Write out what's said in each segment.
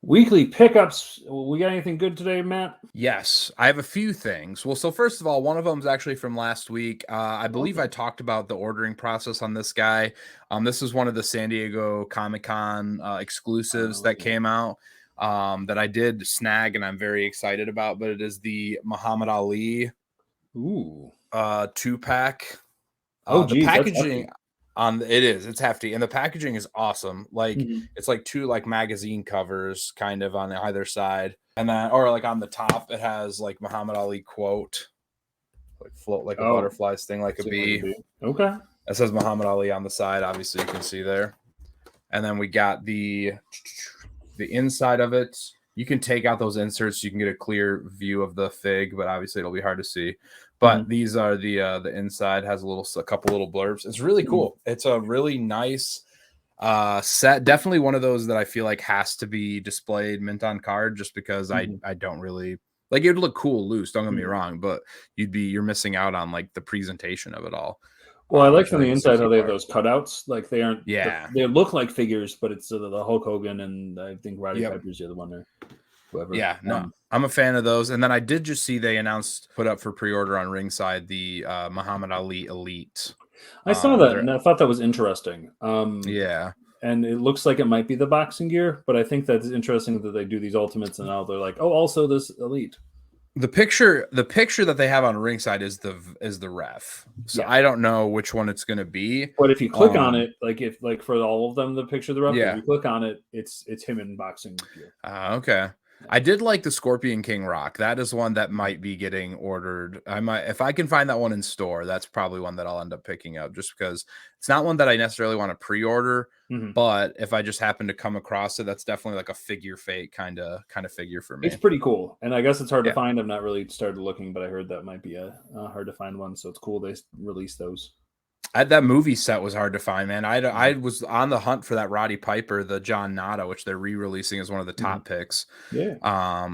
Weekly pickups. We got anything good today, Matt? Yes, I have a few things. Well, so first of all, one of them is actually from last week. I believe I talked about the ordering process on this guy. This is one of the San Diego Comic-Con exclusives that came out that I did snag and I'm very excited about, but it is the Muhammad Ali 2-pack. The packaging it's hefty, and the packaging is awesome. Like it's like two like magazine covers kind of on either side, and then or like on the top it has like Muhammad Ali quote, like float like a butterfly, sting like a bee. Okay, it says Muhammad Ali on the side, obviously you can see there. And then we got the inside of it. You can take out those inserts, you can get a clear view of the fig, but obviously it'll be hard to see. But these are the inside has a couple little blurbs. It's really cool. It's a really nice set. Definitely one of those that I feel like has to be displayed mint on card, just because I don't really like it. Would look cool loose, don't get me wrong, but you're missing out on like the presentation of it all. Well, I like from the inside how they have those cutouts. Like they aren't. They look like figures, but it's the Hulk Hogan and I think Roddy Piper's the other one there. Whoever. Yeah, no, I'm a fan of those. And then I did just see they announced, put up for pre-order on Ringside, the Muhammad Ali Elite. I saw that and I thought that was interesting. Yeah. And it looks like it might be the boxing gear, but I think that's interesting that they do these ultimates and now they're like, oh, also this Elite. The picture that they have on Ringside is the ref. So I don't know which one it's going to be. But if you click on it, like for all of them, the picture of the ref, if you click on it, it's him in boxing gear. Okay. I did like the Scorpion King Rock. That is one that might be getting ordered. I might, if I can find that one in store, that's probably one that I'll end up picking up, just because it's not one that I necessarily want to pre-order. But if I just happen to come across it, that's definitely like a figure fate kind of figure for me. It's pretty cool, and I guess it's hard to find. I've not really started looking, but I heard that might be a hard to find one. So it's cool they release those. That movie set was hard to find, man. I was on the hunt for that Roddy Piper, the John Nada, which they're re-releasing as one of the top picks. Yeah.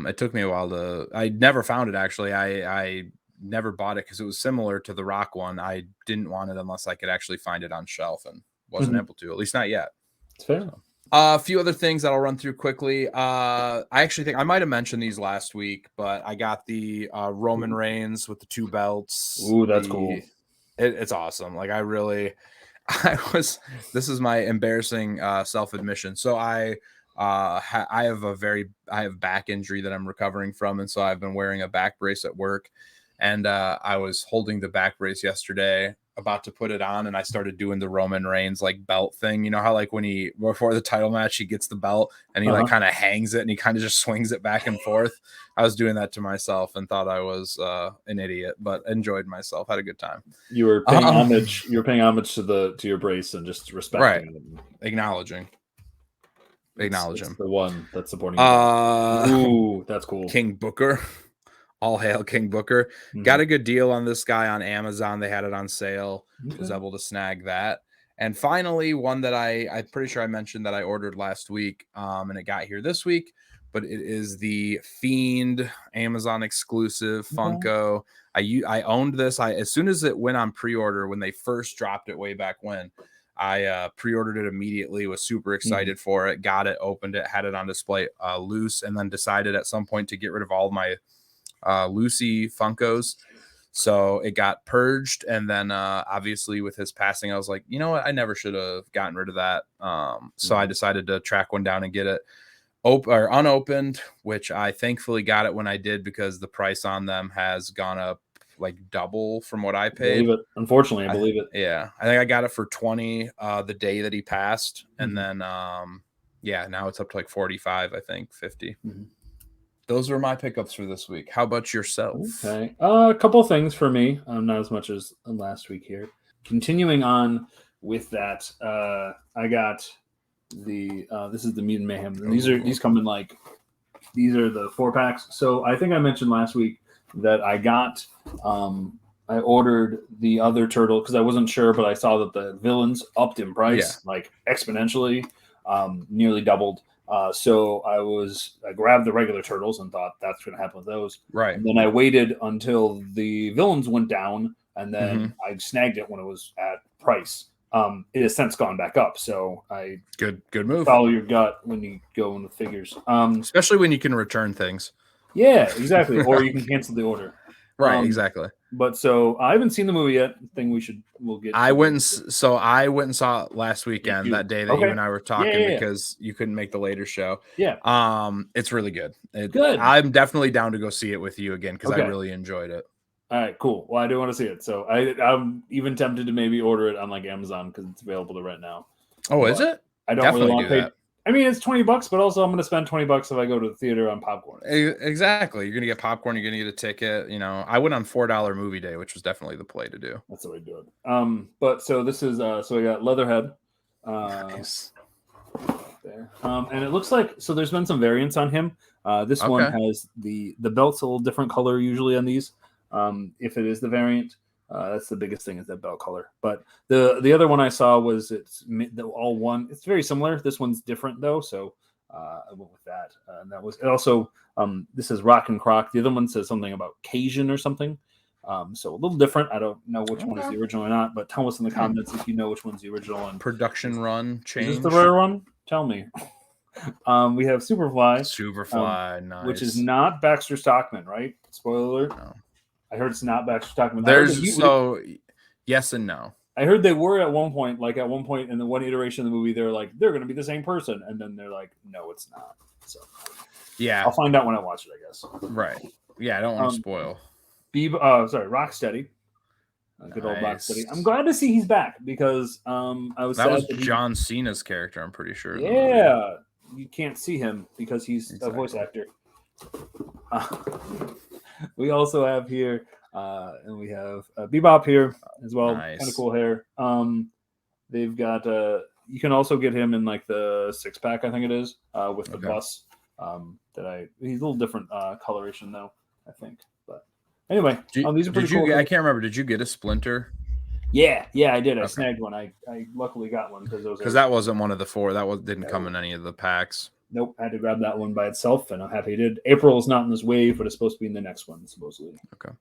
It took me a while I never found it, actually. I never bought it because it was similar to the Rock one. I didn't want it unless I could actually find it on shelf, and wasn't able to, at least not yet. It's fair. So, a few other things that I'll run through quickly. I actually think I might have mentioned these last week, but I got the Roman Reigns with the 2 belts. Ooh, that's cool. It's awesome. Like this is my embarrassing self-admission. So I have back injury that I'm recovering from. And so I've been wearing a back brace at work, and I was holding the back brace yesterday, about to put it on, and I started doing the Roman Reigns like belt thing. You know how like when before the title match, he gets the belt and he like kind of hangs it and he kind of just swings it back and forth. I was doing that to myself and thought I was an idiot, but enjoyed myself, had a good time. You were paying homage. You were paying homage to your brace and just respecting it. Acknowledging the one that's supporting ooh, that's cool. King Booker. All hail King Booker. Got a good deal on this guy on Amazon. They had it on sale. Was able to snag that. And finally, one that I'm pretty sure I mentioned that I ordered last week, and it got here this week, but it is the Fiend Amazon exclusive Funko. I owned this. As soon as it went on pre-order, when they first dropped it way back when, I pre-ordered it immediately, was super excited for it, got it, opened it, had it on display loose, and then decided at some point to get rid of all my Lucy Funkos. So it got purged, and then obviously with his passing, I was like, you know what, I never should have gotten rid of that. So I decided to track one down and get it unopened, which I thankfully got it when I did, because the price on them has gone up like double from what I paid. Unfortunately, I believe it. Yeah, I think I got it for 20 the day that he passed, and then now it's up to like 45, I think 50. Those were my pickups for this week. How about yourself? Okay. A couple of things for me. Not as much as last week here. Continuing on with that, I got the this is the Mutant Mayhem. And these come in like, these are the 4-packs. So I think I mentioned last week that I got I ordered the other turtle because I wasn't sure, but I saw that the villains upped in price like exponentially, nearly doubled. So I grabbed the regular turtles and thought that's going to happen with those. Right. And then I waited until the villains went down, and then I snagged it when it was at price. It has since gone back up. So I good move. Follow your gut when you go in the figures. Especially when you can return things. Yeah, exactly. Or you can cancel the order. Right, exactly. But so I haven't seen the movie yet. We'll get. I went and saw it last weekend, that day that you and I were talking, because you couldn't make the later show. Yeah. It's really good. Good. I'm definitely down to go see it with you again because I really enjoyed it. All right, cool. Well, I do want to see it, so I'm even tempted to maybe order it on like Amazon because it's available to rent now. Oh, but is it? I don't really want to pay. I mean, it's $20, but also I'm going to spend $20 if I go to the theater on popcorn. Exactly. You're going to get popcorn. You're going to get a ticket. You know, I went on $4 movie day, which was definitely the play to do. That's the way to do it. But so this is so we got Leatherhead. Nice. There. And it looks like there's been some variants on him. This one has the belt's a little different color usually on these. If it is the variant. That's the biggest thing is that belt color. But the other one I saw was it's all one. It's very similar. This one's different though, so I went with that. And that was it. Also, this is Rock and Croc. The other one says something about Cajun or something. So a little different. I don't know which one is the original or not. But tell us in the comments if you know which one's the original. And production run change. Is this the rare one? Tell me. We have Superfly, nice. Which is not Baxter Stockman, right? Spoiler alert. No. I heard it's not Baxter Stockman. Yes and no. I heard they were at one point in the one iteration of the movie, they're like, they're going to be the same person. And then they're like, no, it's not. So, yeah. I'll find out when I watch it, I guess. Right. Yeah, I don't want to spoil. Rocksteady. Good old Rocksteady. I'm glad to see he's back because I was that was John Cena's character, I'm pretty sure. Yeah. You can't see him because he's a voice actor. We also have here, and we have Bebop here as well. Nice. Kind of cool hair. They've got you can also get him in like the 6-pack, I think it is, with the bus. He's a little different coloration though, I think. But anyway, these are pretty cool. I can't remember. Did you get a Splinter? Yeah, I did. I snagged one. I luckily got one because that wasn't one of the 4. That didn't come in any of the packs. Nope, I had to grab that one by itself, and I'm happy I did. April is not in this wave, but it's supposed to be in the next one, supposedly. Okay,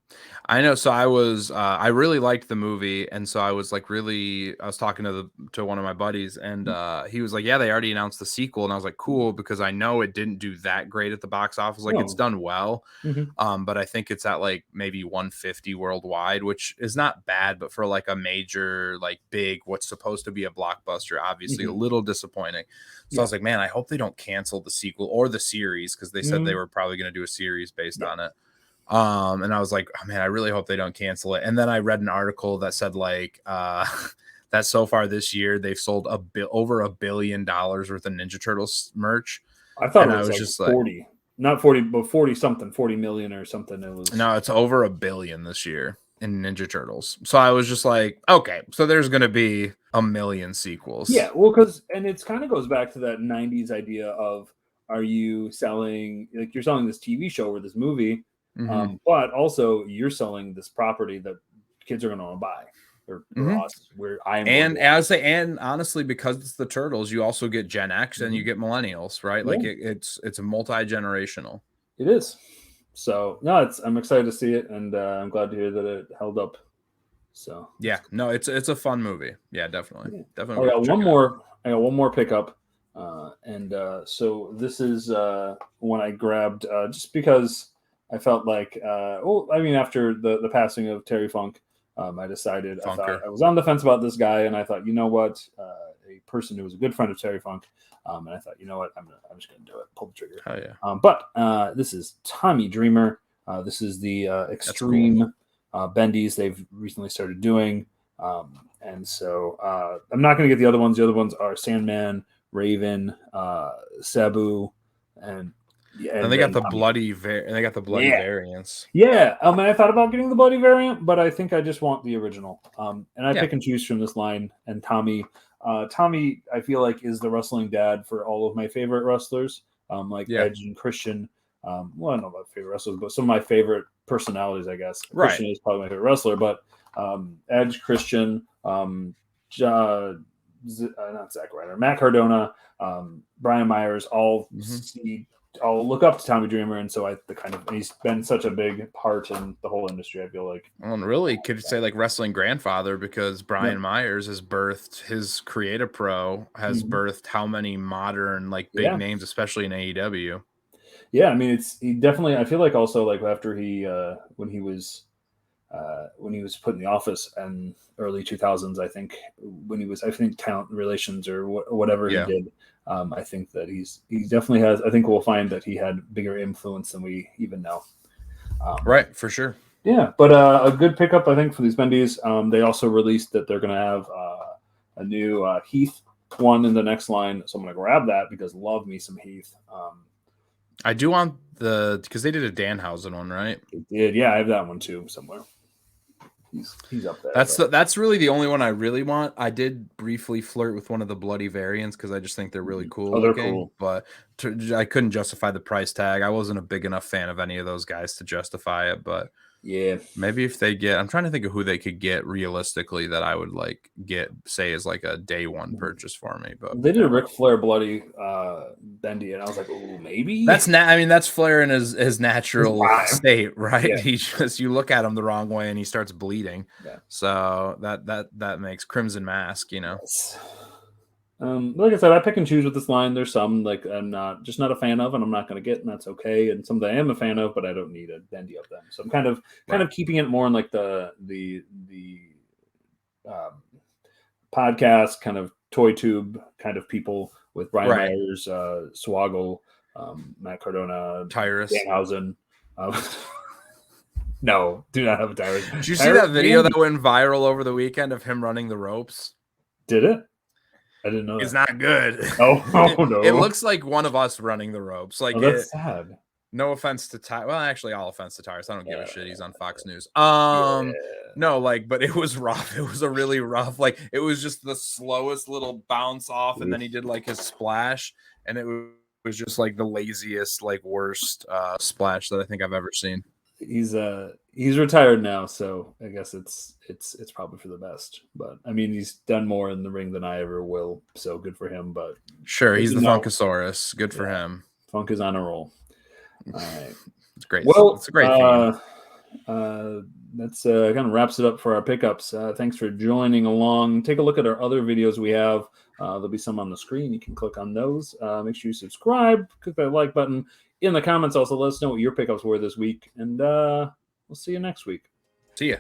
I know. So I really liked the movie, and so I was talking to one of my buddies, and he was like, "Yeah, they already announced the sequel," and I was like, "Cool," because I know it didn't do that great at the box office. Like it's done well, but I think it's at like maybe 150 worldwide, which is not bad, but for like a major, like big, what's supposed to be a blockbuster, obviously a little disappointing. So I was like, man, I hope they don't cancel the sequel or the series because they said they were probably going to do a series based on it. And I was like, oh, man, I really hope they don't cancel it. And then I read an article that said like that so far this year they've sold over $1 billion worth of Ninja Turtles merch. I thought it was just 40, not 40, but 40 something, 40 million or something. It was it's over $1 billion this year in Ninja Turtles. So I was just like, okay, so there's going to be 1 million sequels. Yeah, well, and it kind of goes back to that 90s idea of, are you selling, like you're selling this TV show or this movie, but also you're selling this property that kids are going to want to buy. Or us, and honestly, because it's the Turtles, you also get Gen X and you get millennials, right? Like it's a multi-generational. It is. So no, I'm excited to see it, and I'm glad to hear that it held up. So yeah, no, it's a fun movie. Yeah, definitely. I got one more pickup, and so this is one I grabbed just because I felt like after the passing of Terry Funk, I decided I was on the fence about this guy, and I thought, you know what, a person who was a good friend of Terry Funk. And I thought, you know what, I'm just going to do it. Pull the trigger. Oh, yeah. But this is Tommy Dreamer. This is the Extreme Bendies they've recently started doing. And so I'm not going to get the other ones. The other ones are Sandman, Raven, Sabu, and they got the bloody variants. Yeah. And I thought about getting the bloody variant, but I think I just want the original. And I pick and choose from this line. And Tommy, I feel like, is the wrestling dad for all of my favorite wrestlers, Edge and Christian. I don't know about favorite wrestlers, but some of my favorite personalities, I guess. Right. Christian is probably my favorite wrestler, but Edge, Christian, not Zack Ryder, Matt Cardona, Brian Myers, all see I'll look up to Tommy Dreamer, and so he's been such a big part in the whole industry. I feel like. Well, and really, could say like wrestling grandfather, because Brian Myers has birthed his Creative Pro, has birthed how many modern like big names, especially in AEW. Yeah, I mean, he definitely. I feel like also like after when he was put in the office in early 2000s, I think talent relations or whatever he did. I think that he definitely has. I think we'll find that he had bigger influence than we even know. Right, for sure. Yeah, but a good pickup, I think, for these Bendies. They also released that they're going to have a new Heath one in the next line, so I'm going to grab that because love me some Heath. I do want because they did a Danhausen one, right? They did, yeah. I have that one too somewhere. He's up there. That's really the only one I really want. I did briefly flirt with one of the bloody variants because I just think they're really cool looking. Cool. But I couldn't justify the price tag. I wasn't a big enough fan of any of those guys to justify it. But yeah, maybe if they I'm trying to think of who they could get realistically that I would like say is like a day one purchase for me. But they did a Ric Flair bloody Bendy, and I was like, oh, maybe that's Flair in his natural state, right? Yeah. He just, you look at him the wrong way and he starts bleeding. Yeah. So that makes Crimson Mask, Yes. Like I said, I pick and choose with this line. There's some like I'm not a fan of, and I'm not going to get, and that's okay. And some that I am a fan of, but I don't need a Bendy of them. So I'm kind of keeping it more in like the podcast kind of toy tube kind of people with Brian Myers, Swoggle, Matt Cardona, Tyrus, Danhausen. No, do not have a Tyrus. Did you see that video that went viral over the weekend of him running the ropes? Did it? I didn't know. It's not good. Oh no! It looks like one of us running the ropes. Like that's sad. No offense to Tyrus. Well, actually, all offense to Tyrus. I don't give a shit. He's on Fox News. No, like, but it was rough. It was a really rough. Like, it was just the slowest little bounce off, and then he did like his splash, and it was just like the laziest, like worst splash that I think I've ever seen. He's retired now, so I guess it's probably for the best. But I mean, he's done more in the ring than I ever will, so good for him. But sure, he's the Funkosaurus. Good for him. Funk is on a roll. All right, it's great. Well, it's a great theme. That's kind of wraps it up for our pickups. Thanks for joining along. Take a look at our other videos we have. There'll be some on the screen. You can click on those. Make sure you subscribe. Click that like button. In the comments, also let us know what your pickups were this week, and we'll see you next week. See ya.